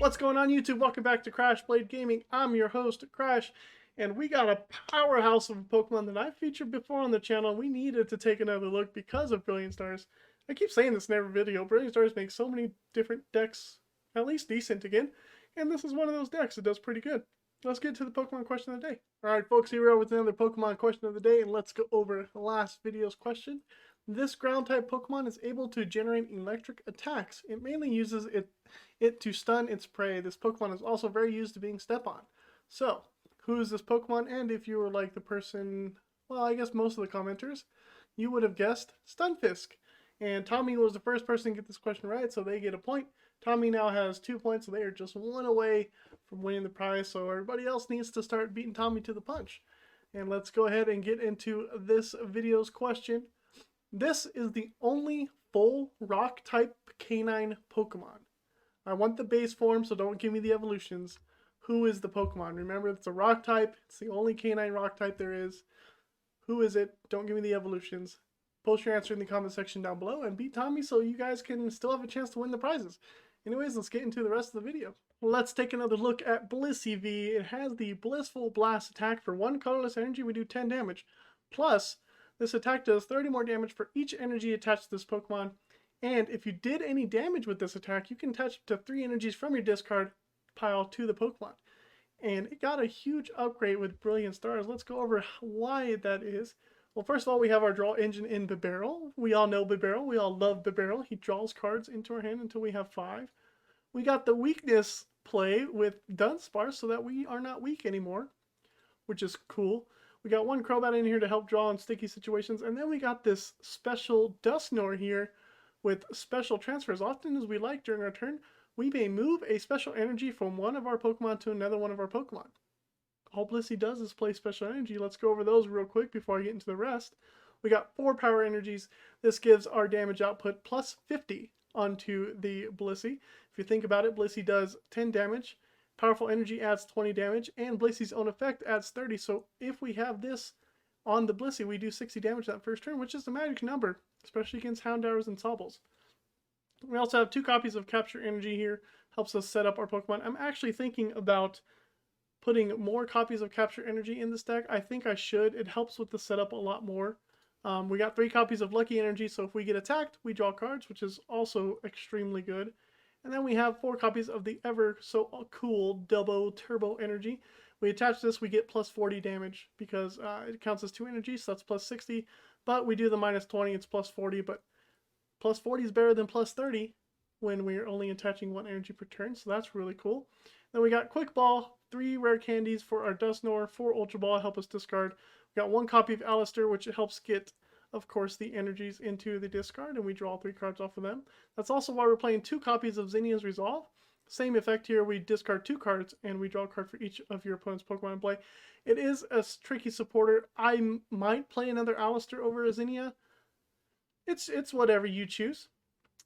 What's going on, YouTube? Welcome back to Crash Blade Gaming. I'm your host, Crash, and we got a powerhouse of a Pokemon that I've featured before on the channel. We needed to take another look because of Brilliant Stars. I keep saying this in every video. Brilliant Stars makes so many different decks at least decent again, and this is one of those decks that does pretty good. Let's get to the Pokemon question of the day. Alright folks, here we are with another Pokemon question of the day, and let's go over the last video's question. This ground type Pokemon is able to generate electric attacks. It mainly uses it to stun its prey. This Pokemon is also very used to being step on. So, who is this Pokemon? And if you were like the person, well, I guess most of the commenters, you would have guessed Stunfisk. And Tommy was the first person to get this question right, so they get a point. Tommy now has 2 points, so they are just one away from winning the prize. So everybody else needs to start beating Tommy to the punch. And let's go ahead and get into this video's question. This is the only full rock type canine Pokemon. I want the base form, so don't give me the evolutions. Who is the Pokemon? Remember, it's a rock type. It's the only canine rock type there is. Who is it? Don't give me the evolutions. Post your answer in the comment section down below and beat Tommy so you guys can still have a chance to win the prizes. Anyways, let's get into the rest of the video. Let's take another look at Blissey V. It has the Blissful Blast attack. For 1 colorless energy, we do 10 damage. Plus, this attack does 30 more damage for each energy attached to this Pokemon. And if you did any damage with this attack, you can attach up to 3 energies from your discard pile to the Pokemon. And it got a huge upgrade with Brilliant Stars. Let's go over why that is. Well, first of all, we have our draw engine in Bibarel. We all know Bibarel. We all love Bibarel. He draws cards into our hand until we have 5. We got the weakness play with Dunsparce so that we are not weak anymore, which is cool. We got 1 Crobat in here to help draw in sticky situations. And then we got this special Dusknoir here with special transfers. Often as we like during our turn, we may move a special energy from one of our Pokemon to another one of our Pokemon. All Blissey does is play special energy. Let's go over those real quick before I get into the rest. We got 4 power energies. This gives our damage output plus 50 onto the Blissey. If you think about it, Blissey does 10 damage. Powerful energy adds 20 damage, and Blissey's own effect adds 30. So if we have this on the Blissey, we do 60 damage that first turn, which is the magic number, especially against Houndours and Sobbles. We also have 2 copies of Capture Energy here. Helps us set up our Pokemon. I'm actually thinking about putting more copies of Capture Energy in this deck. I think I should. It helps with the setup a lot more. We got 3 copies of Lucky Energy, so if we get attacked, we draw cards, which is also extremely good. And then we have 4 copies of the ever so cool Dubbo Turbo Energy. We attach this, we get plus 40 damage because it counts as 2 energies, so that's plus 60. But we do the minus 20, it's plus 40, but plus 40 is better than plus 30 when we're only attaching 1 energy per turn, so that's really cool. Then we got Quick Ball, 3 rare candies for our Dusknoir, 4 Ultra Ball help us discard. We got 1 copy of Allister, which helps get, of course, the energies into the discard, and we draw 3 cards off of them. That's also why we're playing 2 copies of Zinnia's Resolve. Same effect here, we discard 2 cards, and we draw a card for each of your opponent's Pokemon in play. It is a tricky supporter. I might play another Allister over a Zinnia. It's whatever you choose.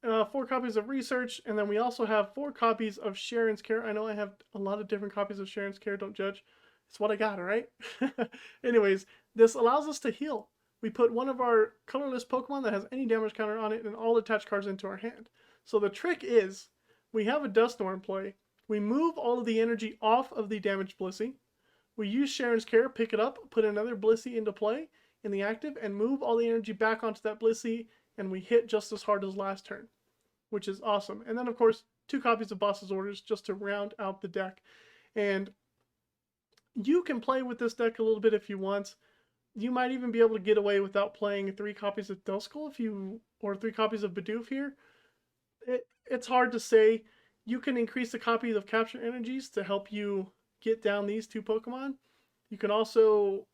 4 copies of Research, and then we also have 4 copies of Cheren's Care. I know I have a lot of different copies of Cheren's Care, don't judge. It's what I got, alright? Anyways, this allows us to heal. We put one of our colorless Pokemon that has any damage counter on it and all attached cards into our hand. So the trick is, we have a Dusknoir in play. We move all of the energy off of the damaged Blissey. We use Cheren's Care, pick it up, put another Blissey into play in the active, and move all the energy back onto that Blissey, and we hit just as hard as last turn, which is awesome. And then, of course, 2 copies of Boss's Orders just to round out the deck. And you can play with this deck a little bit if you want. You might even be able to get away without playing 3 copies of Duskull or 3 copies of Bidoof here. It's hard to say. You can increase the copies of Capture Energies to help you get down these 2 Pokemon. You can also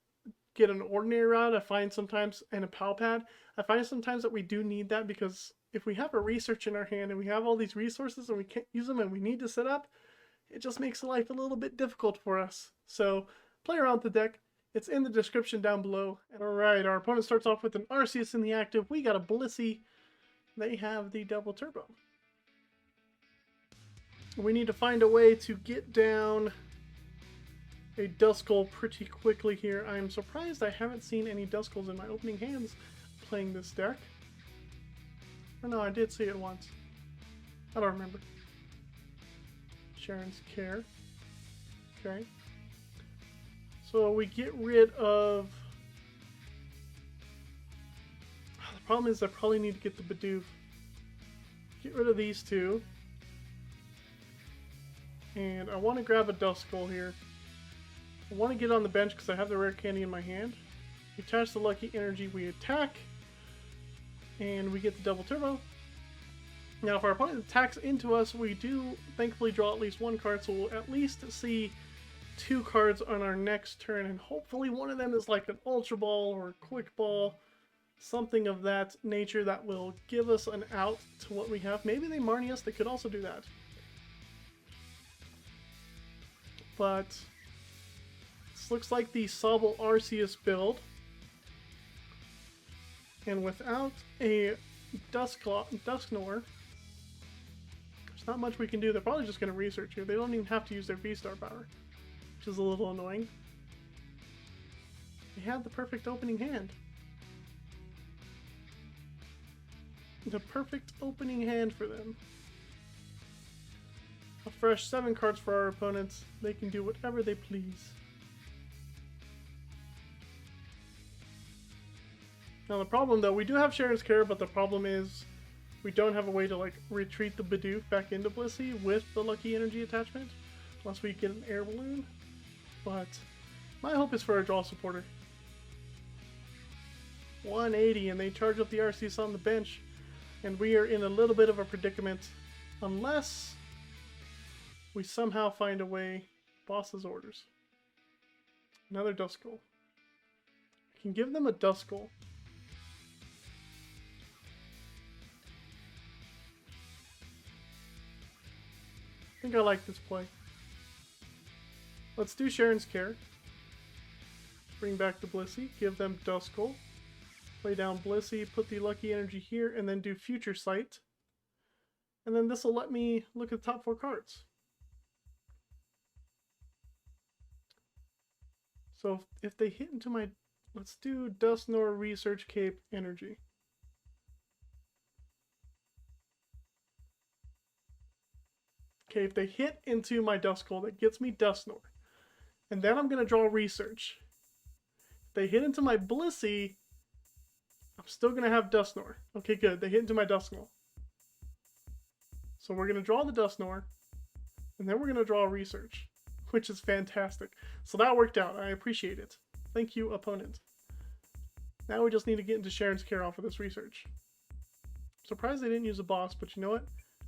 get an ordinary route, I find sometimes, and a Pal Pad. I find sometimes that we do need that because if we have a Research in our hand and we have all these resources and we can't use them and we need to set up, it just makes life a little bit difficult for us. So play around with the deck. It's in the description down below. Alright, our opponent starts off with an Arceus in the active. We got a Blissey. They have the double turbo. We need to find a way to get down a Duskull pretty quickly here. I'm surprised I haven't seen any Duskulls in my opening hands playing this deck. Or no, I did see it once. I don't remember. Cheren's Care. Okay. So we get rid of... The problem is I probably need to get the Bidoof. Get rid of these two. And I want to grab a Duskull here. I want to get on the bench because I have the Rare Candy in my hand. We attach the Lucky Energy, we attack. And we get the Double Turbo. Now if our opponent attacks into us, we do thankfully draw at least one card, so we'll at least see 2 cards on our next turn, and hopefully one of them is like an Ultra Ball or a Quick Ball, something of that nature that will give us an out to what we have. Maybe they Marnie us, they could also do that. But this looks like the Sobble Arceus build. And without a Dusknoir, there's not much we can do. They're probably just going to research here. They don't even have to use their V-Star power, which is a little annoying. They have the perfect opening hand. The perfect opening hand for them. A fresh 7 cards for our opponents. They can do whatever they please. Now the problem though, we do have Cheren's Care, but the problem is we don't have a way to like retreat the Bidoof back into Blissey with the Lucky Energy attachment, unless we get an Air Balloon. But my hope is for a draw supporter. 180 and they charge up the Arceus on the bench, and we are in a little bit of a predicament unless we somehow find a way. Boss's orders. Another Duskull. I can give them a Duskull. I think I like this play. Let's do Cheren's Care. Bring back the Blissey, give them Duskull. Play down Blissey, put the Lucky Energy here, and then do Future Sight. And then this will let me look at the top 4 cards. So if they hit into my... Let's do Dusknoir Research Cape Energy. Okay, if they hit into my Duskull, that gets me Dusknoir. And then I'm going to draw Research. If they hit into my Blissey, I'm still going to have Dusknoir. Okay, good. They hit into my Duskull. So we're going to draw the Dusknoir, and then we're going to draw Research, which is fantastic. So that worked out. I appreciate it. Thank you, opponent. Now we just need to get into Cheren's Care off of this Research. Surprised they didn't use a boss, but you know what?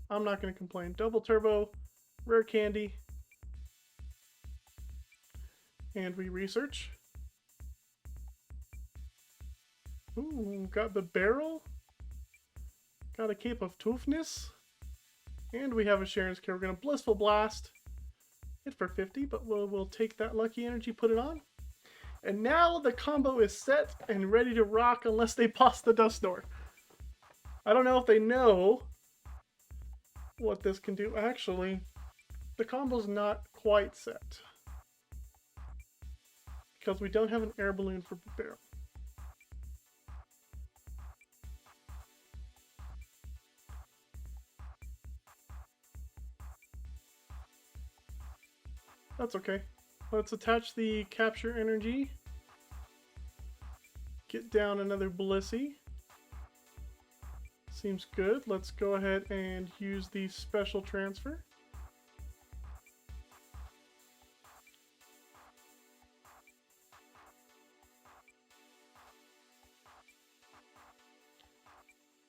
I'm not going to complain. Double Turbo, Rare Candy, and we Research. Ooh, got Bibarel, got a Cape of Toughness, and we have a Cheren's Care. We're going to Blissful Blast, hit for 50, but we'll take that Lucky Energy, put it on. And now the combo is set and ready to rock unless they boss the Dusknoir. I don't know if they know what this can do. Actually, the combo's not quite set because we don't have an Air Balloon for Bibarel. That's okay. Let's attach the Capture Energy. Get down another Blissey. Seems good. Let's go ahead and use the Special Transfer.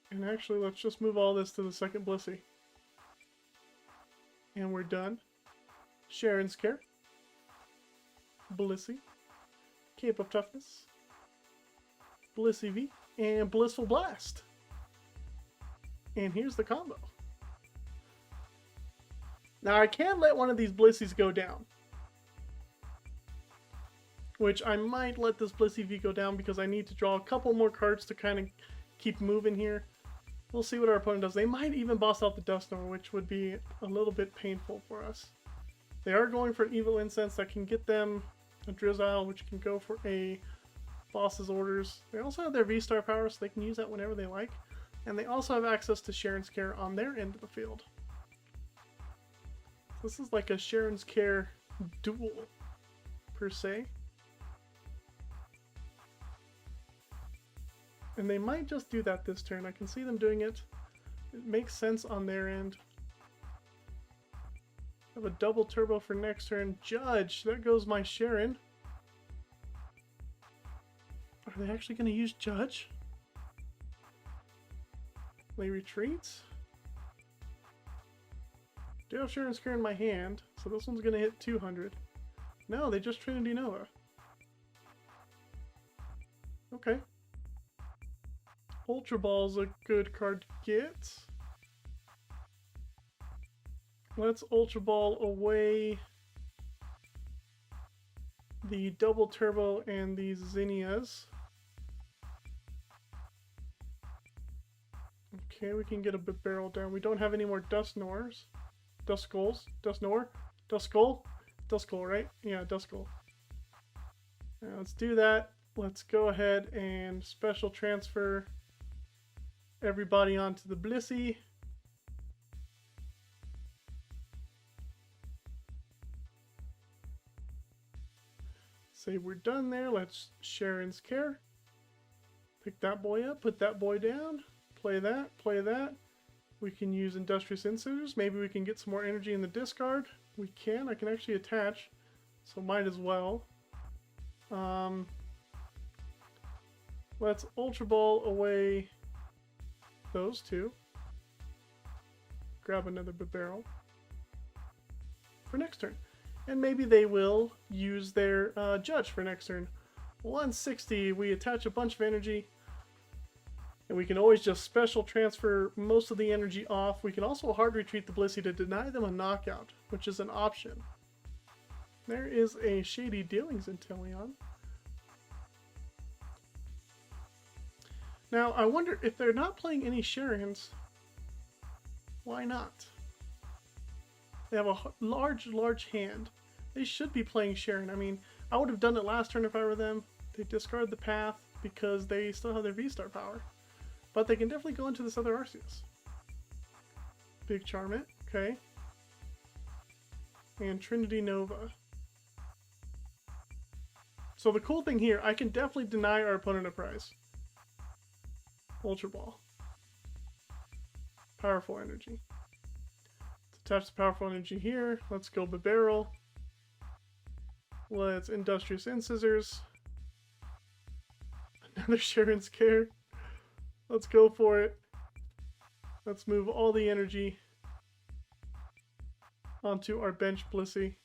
And actually, let's just move all this to the second Blissey. And we're done. Cheren's Care. Blissey. Cape of Toughness. Blissey V. And Blissful Blast. And here's the combo. Now I can let one of these Blisseys go down. Which I might let this Blissey V go down because I need to draw a couple more cards to kind of keep moving here. We'll see what our opponent does. They might even boss out the Dusknoir, which would be a little bit painful for us. They are going for an Evil Incense that can get them a Drizzile, which can go for a Boss's Orders. They also have their V-Star power, so they can use that whenever they like. And they also have access to Cheren's Care on their end of the field. So This is like a Cheren's Care duel, per se. And they might just do that this turn. I can see them doing it. It makes sense on their end. Have a double turbo for next turn. Judge! There goes my Cheren. Are they actually going to use Judge? They retreat. Do have Cheren's Care in my hand, so this one's going to hit 200. No, they just Trinity Nova. Okay. Ultra Ball's a good card to get. Let's Ultra Ball away the double turbo and these Zinnias. Okay, we can get a Bibarel down. We don't have any more Duscnoirs. Duskulls? Dusnoir? Duskull? Duskull, right? Yeah, Duskull. Now let's do that. Let's go ahead and special transfer everybody onto the Blissey. Say we're done there. Let's Cheren's Care. Pick that boy up, put that boy down, play that, play that. We can use Industrious Incisors. Maybe we can get some more energy in the discard. We can. I can actually attach, so might as well. Let's Ultra Ball away those two. Grab another Bibarel for next turn. And maybe they will use their Judge for next turn. 160, we attach a bunch of energy. And we can always just special transfer most of the energy off. We can also hard retreat the Blissey to deny them a knockout, which is an option. There is a Shady Dealings in Teleon. Now, I wonder if they're not playing any Cherens, why not? They have a large hand. They should be playing Cheren. I mean, I would have done it last turn if I were them. They discard the path because they still have their V-Star power. But they can definitely go into this other Arceus. Big Charmant, okay. And Trinity Nova. So the cool thing here, I can definitely deny our opponent a prize. Ultra Ball. Powerful Energy. Let's attach the Powerful Energy here. Let's go Bibarel. Let's Industrious Incisors. Another Cheren's Care. Let's go for it. Let's move all the energy onto our bench Blissey.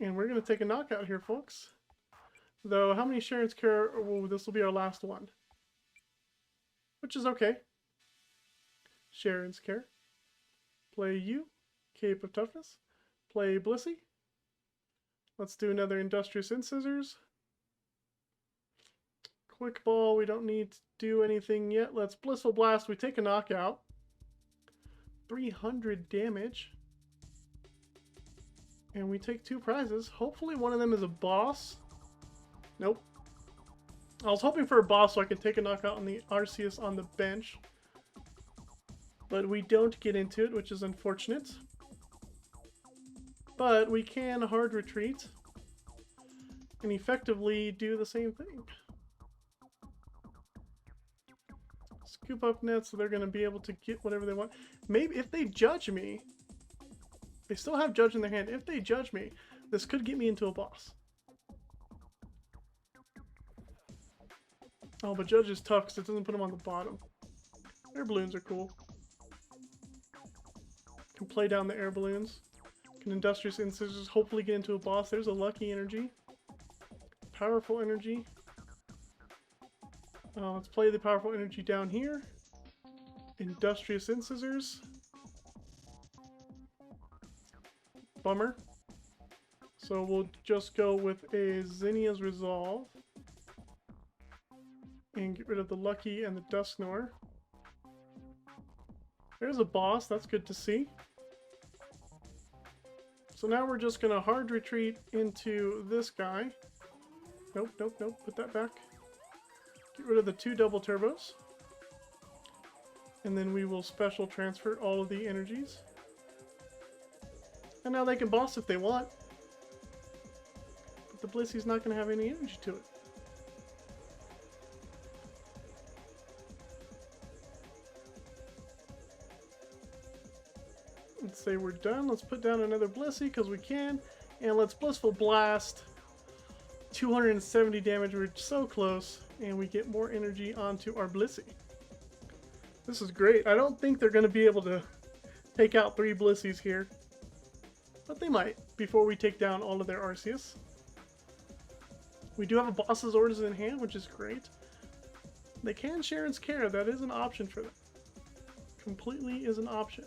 And we're going to take a knockout here, folks. Though, how many Cheren's Care? Oh, this will be our last one. Which is okay. Cheren's Care. Play you. Cape of Toughness. Play Blissey. Let's do another Industrious Incisors. Quick Ball, we don't need to do anything yet. Let's Blissful Blast. We take a knockout. 300 damage. And we take 2 prizes. Hopefully one of them is a boss. Nope. I was hoping for a boss so I could take a knockout on the Arceus on the bench. But we don't get into it, which is unfortunate. But we can hard retreat and effectively do the same thing. Scoop up nets so they're going to be able to get whatever they want. Maybe if they judge me, they still have Judge in their hand. If they judge me, this could get me into a boss. Oh, but Judge is tough because it doesn't put them on the bottom. Air Balloons are cool. Can play down the Air Balloons. Can Industrious Incisors hopefully get into a boss. There's a Lucky Energy. Powerful Energy. Let's play the Powerful Energy down here. Industrious Incisors. Bummer. So we'll just go with a Zinnia's Resolve. And get rid of the Lucky and the Dusknoir. There's a boss, that's good to see. So now we're just going to hard retreat into this guy. Nope, nope, nope, put that back. Get rid of the 2 double turbos. And then we will special transfer all of the energies. And now they can boss if they want. But the Blissey's not going to have any energy to it. Let's say we're done. Let's put down another Blissey because we can. And let's Blissful Blast. 270 damage. We're so close. And we get more energy onto our Blissey. This is great. I don't think they're going to be able to take out 3 Blisseys here. But they might before we take down all of their Arceus. We do have a boss's orders in hand, which is great. They can Cheren's Care. That is an option for them. Completely is an option.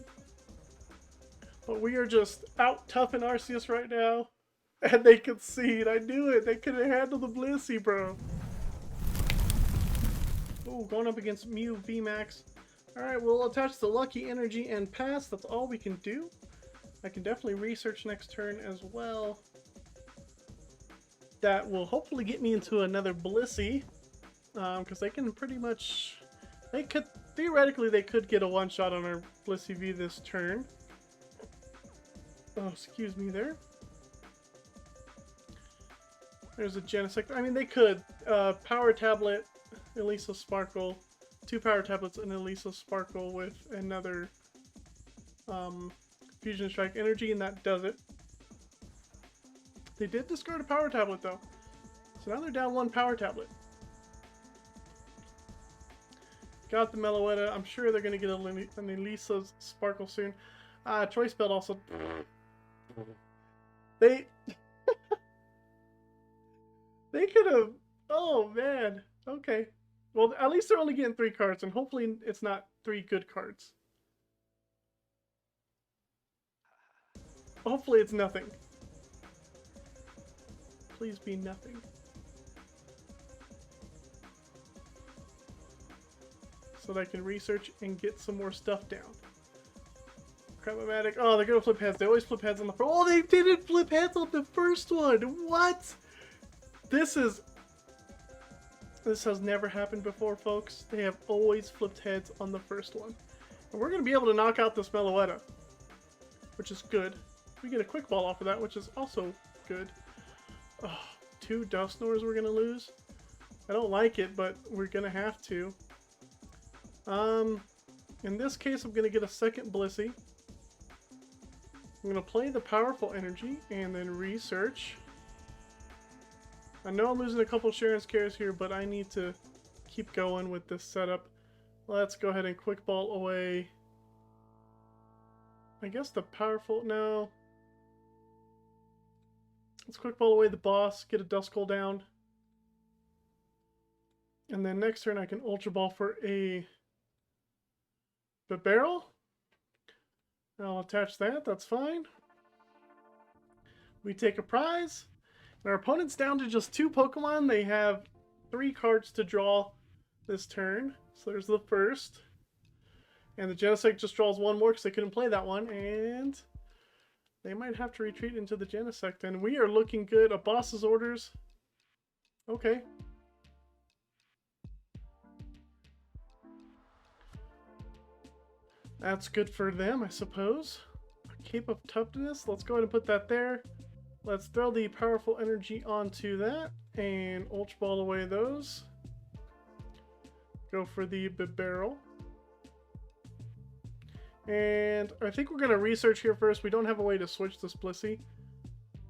But we are just out toughing Arceus right now. And they concede. I knew it. They couldn't handle the Blissey, bro. Oh, going up against Mew VMAX. Alright, we'll attach the Lucky Energy and pass. That's all we can do. I can definitely research next turn as well. That will hopefully get me into another Blissey. Because they can pretty much... Theoretically, they could get a one-shot on our Blissey V this turn. Oh, excuse me there. There's a Genesect. I mean, they could. Power Tablet, Elisa Sparkle. 2 Power Tablets and Elisa Sparkle with another Fusion Strike Energy, and that does it. They did discard a Power Tablet, though. So now they're down 1 Power Tablet. Got the Meloetta. I'm sure they're going to get an Elisa Sparkle soon. Choice Belt also... They could have... Oh, man. Okay. Well, at least they're only getting 3 cards, and hopefully it's not 3 good cards. Hopefully it's nothing. Please be nothing. So that I can research and get some more stuff down. Crabomatic. Oh, they're gonna flip heads. They always flip heads on the first. Oh, they didn't flip heads on the first one. What? This has never happened before, folks. They have always flipped heads on the first one. And we're gonna be able to knock out this Meloetta, which is good. We get a quick ball off of that, which is also good. Oh, 2 Dusknoirs we're gonna lose. I don't like it, but we're gonna have to. In this case, I'm gonna get a second Blissey. I'm going to play the Powerful Energy and then research. I know I'm losing a couple Cheren's Cares here, but I need to keep going with this setup. Let's go ahead and Quick Ball away. I guess the Powerful... No. Let's Quick Ball away the boss, get a Duskull down. And then next turn I can Ultra Ball for a Bibarel. I'll attach that, that's fine. We take a prize. And our opponent's down to just 2 Pokemon. They have 3 cards to draw this turn. So there's the first. And the Genesect just draws 1 more because they couldn't play that one. And they might have to retreat into the Genesect. And we are looking good. A boss's orders. Okay. That's good for them, I suppose. Cape of Toughness, let's go ahead and put that there. Let's throw the Powerful Energy onto that and Ultra Ball away those. Go for the Bibarel. And I think we're going to research here first. We don't have a way to switch this Blissey.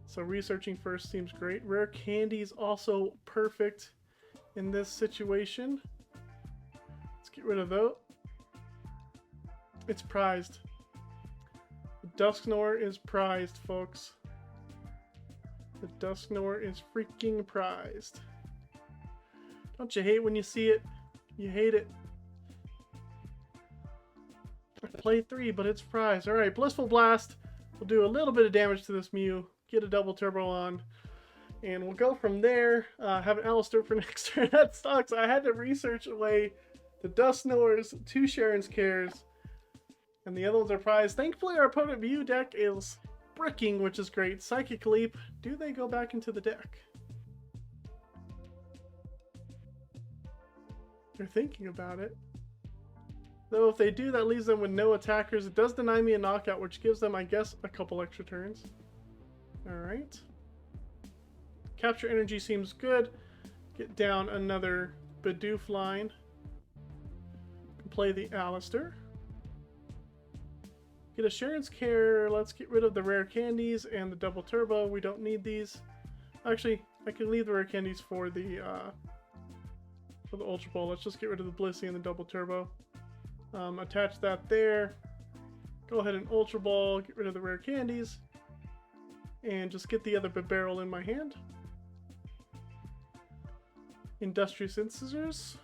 So researching first seems great. Rare Candy is also perfect in this situation. Let's get rid of those. It's prized. The Dusknoir is prized, folks. The Dusknoir is freaking prized. Don't you hate when you see it? You hate it. I play 3, but it's prized. Alright, Blissful Blast. We'll do a little bit of damage to this Mew. Get a double turbo on. And we'll go from there. Have an Allister for next turn. That sucks. I had to research away the Dusknoirs, 2 Cheren's Cares. And the other ones are prized. Thankfully, our opponent Mew deck is bricking, which is great. Psychic Leap. Do they go back into the deck? They're thinking about it. Though if they do, that leaves them with no attackers. It does deny me a knockout, which gives them, I guess, a couple extra turns. Alright. Capture energy seems good. Get down another Bidoof line. Play the Allister. Get a Cheren's Care. Let's get rid of the rare candies and the double turbo. We don't need these. Actually, I can leave the rare candies for the Ultra Ball. Let's just get rid of the Blissey and the double turbo. Attach that there. Go ahead and Ultra Ball. Get rid of the rare candies. And just get the other Bibarel in my hand. Industrious Incisors.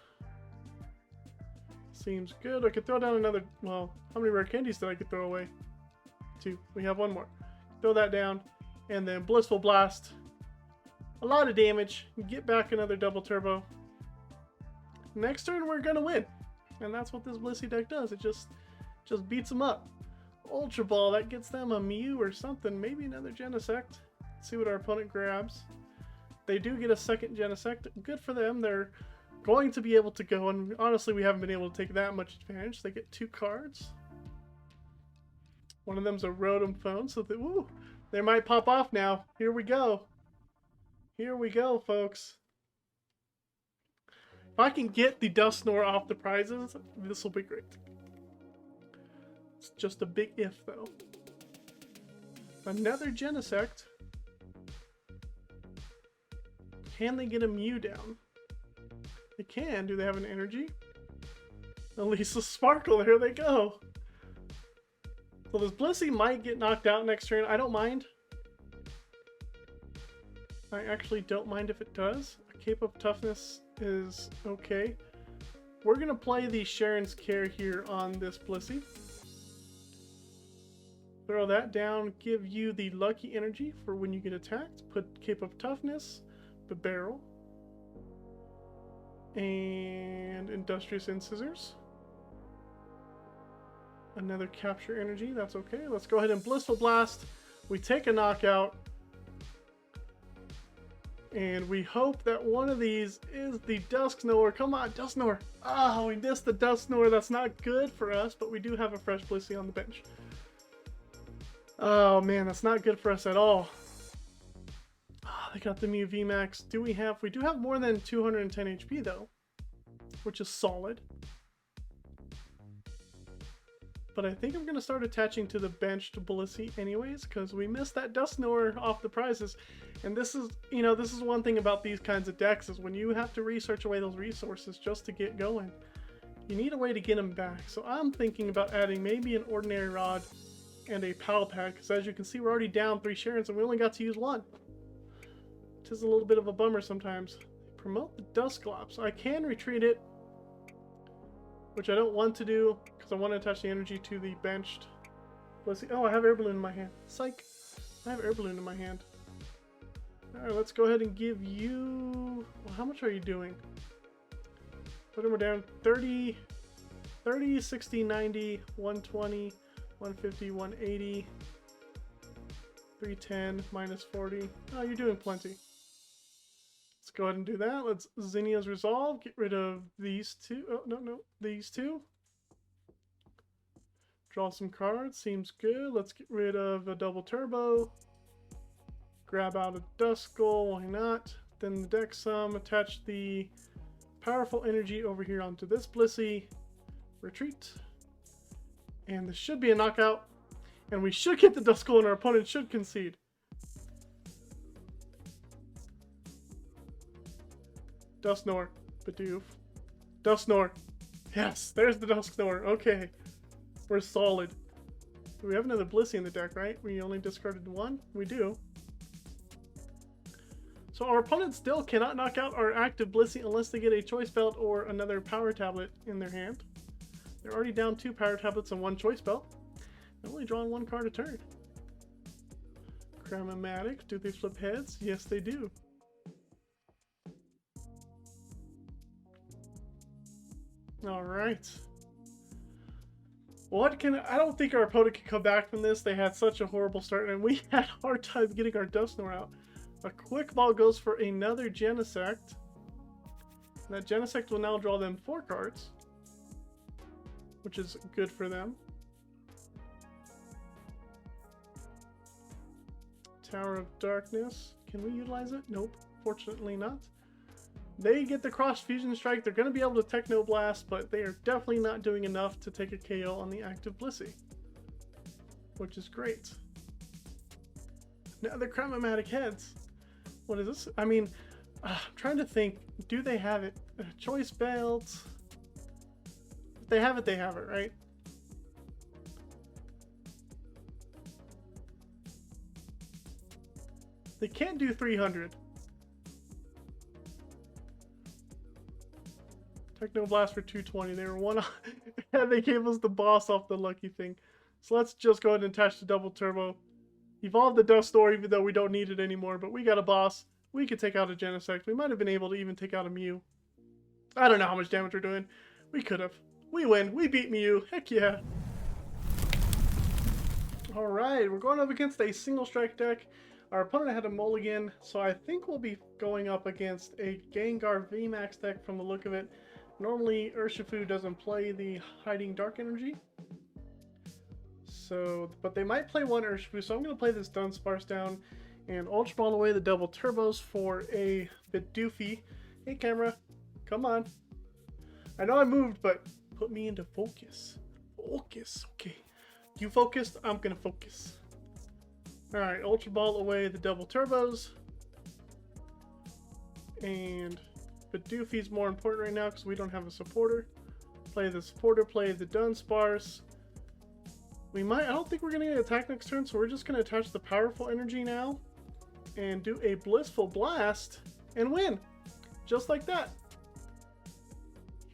Seems good. I could throw down another... Well, how many rare candies did I could throw away? 2. We have 1 more. Throw that down. And then Blissful Blast. A lot of damage. Get back another double turbo. Next turn, we're going to win. And that's what this Blissey deck does. It just beats them up. Ultra Ball, that gets them a Mew or something. Maybe another Genesect. Let's see what our opponent grabs. They do get a second Genesect. Good for them. They're going to be able to go, and honestly we haven't been able to take that much advantage. They get 2 cards. One of them's a Rotom Phone, so they might pop off now. Here we go. Here we go, folks. If I can get the Dusknoir off the prizes, this will be great. It's just a big if, though. Another Genesect. Can they get a Mew down? They can. Do they have an energy? At least a Sparkle. There they go. So this Blissey might get knocked out next turn. I don't mind. I actually don't mind if it does. A Cape of Toughness is okay. We're going to play the Cheren's Care here on this Blissey. Throw that down. Give you the Lucky Energy for when you get attacked. Put Cape of Toughness. Bibarel. And Industrious Incisors. Another Capture Energy, that's okay. Let's go ahead and Blissful Blast. We take a knockout. And we hope that one of these is the Dusknoir. Come on, Dusknoir. Ah, we missed the Dusknoir. That's not good for us, but we do have a fresh Blissey on the bench. Oh man, that's not good for us at all. They got the Mew VMAX. We do have more than 210 HP though, which is solid. But I think I'm going to start attaching to the benched Blissey anyways, because we missed that Dusknoir off the prizes. And this is, this is one thing about these kinds of decks, is when you have to research away those resources just to get going, you need a way to get them back. So I'm thinking about adding maybe an Ordinary Rod and a Pal Pad, because as you can see, we're already down 3 Cherens and we only got to use 1. Which is a little bit of a bummer sometimes. Promote the Dusclops. I can retreat it, which I don't want to do because I want to attach the energy to the benched Blissey. Oh, I have Air Balloon in my hand. Psych. I have Air Balloon in my hand. Alright, let's go ahead and give you... Well, how much are you doing? Put them down 30, 60, 90, 120, 150, 180, 310, minus 40. Oh, you're doing plenty. Let's go ahead and do that. Let's Zinnia's Resolve. Get rid of these 2. Oh, no. These 2. Draw some cards. Seems good. Let's get rid of a double turbo. Grab out a Duskull. Why not? Then the deck sum. Attach the powerful energy over here onto this Blissey. Retreat. And this should be a knockout. And we should get the Duskull and our opponent should concede. Dusknoir. Bidoof. Dusknoir. Yes, there's the Dusknoir. Okay. We're solid. We have another Blissey in the deck, right? We only discarded 1? We do. So our opponent still cannot knock out our active Blissey unless they get a Choice Belt or another Power Tablet in their hand. They're already down 2 Power Tablets and 1 Choice Belt. They're only drawing 1 card a turn. Cramomatic. Do they flip heads? Yes, they do. Alright. I don't think our opponent can come back from this. They had such a horrible start, and we had a hard time getting our Dusknoir out. A Quick Ball goes for another Genesect. That Genesect will now draw them 4 cards, which is good for them. Tower of Darkness. Can we utilize it? Nope. Fortunately not. They get the Cross Fusion Strike. They're going to be able to Techno Blast, but they are definitely not doing enough to take a KO on the active Blissey, which is great. Now the Chromatic Heads. What is this? I mean, I'm trying to think. Do they have it? Choice Belt. If they have it, right? They can't do 300. Techno Blast for 220. They were one off, and they gave us the boss off the lucky thing. So let's just go ahead and attach the double turbo. Evolve the Dusknoir, even though we don't need it anymore. But we got a boss. We could take out a Genesect. We might have been able to even take out a Mew. I don't know how much damage we're doing. We could have. We win. We beat Mew. Heck yeah. Alright, we're going up against a single strike deck. Our opponent had a mulligan, so I think we'll be going up against a Gengar VMAX deck from the look of it. Normally, Urshifu doesn't play the Hiding Dark Energy. So, but they might play one Urshifu, so I'm going to play this Dunsparce down and Ultra Ball away the double turbos for a Bidoof. Hey camera, come on. I know I moved, but put me into focus. Focus, okay. You focused, I'm going to focus. Alright, Ultra Ball away the double turbos. And Bidoof more important right now because we don't have a supporter. Play the supporter, play the Dunsparce. We might, I don't think we're going to get an attack next turn, so we're just going to attach the powerful energy now. And do a Blissful Blast and win. Just like that.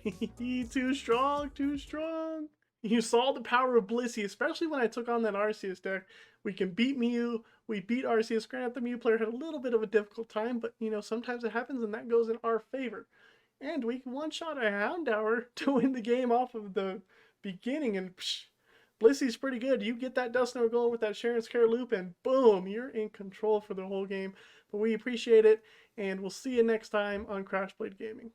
Too strong, too strong. You saw the power of Blissey, especially when I took on that Arceus deck. We can beat Mew, we beat Arceus. Granted, the Mew player had a little bit of a difficult time, but you know, sometimes it happens and that goes in our favor. And we can one-shot a Houndour to win the game off of the beginning, and psh, Blissey's pretty good. You get that Dusknoir going with that Cheren Scare Loop, and boom, you're in control for the whole game. But we appreciate it, and we'll see you next time on Crash Blade Gaming.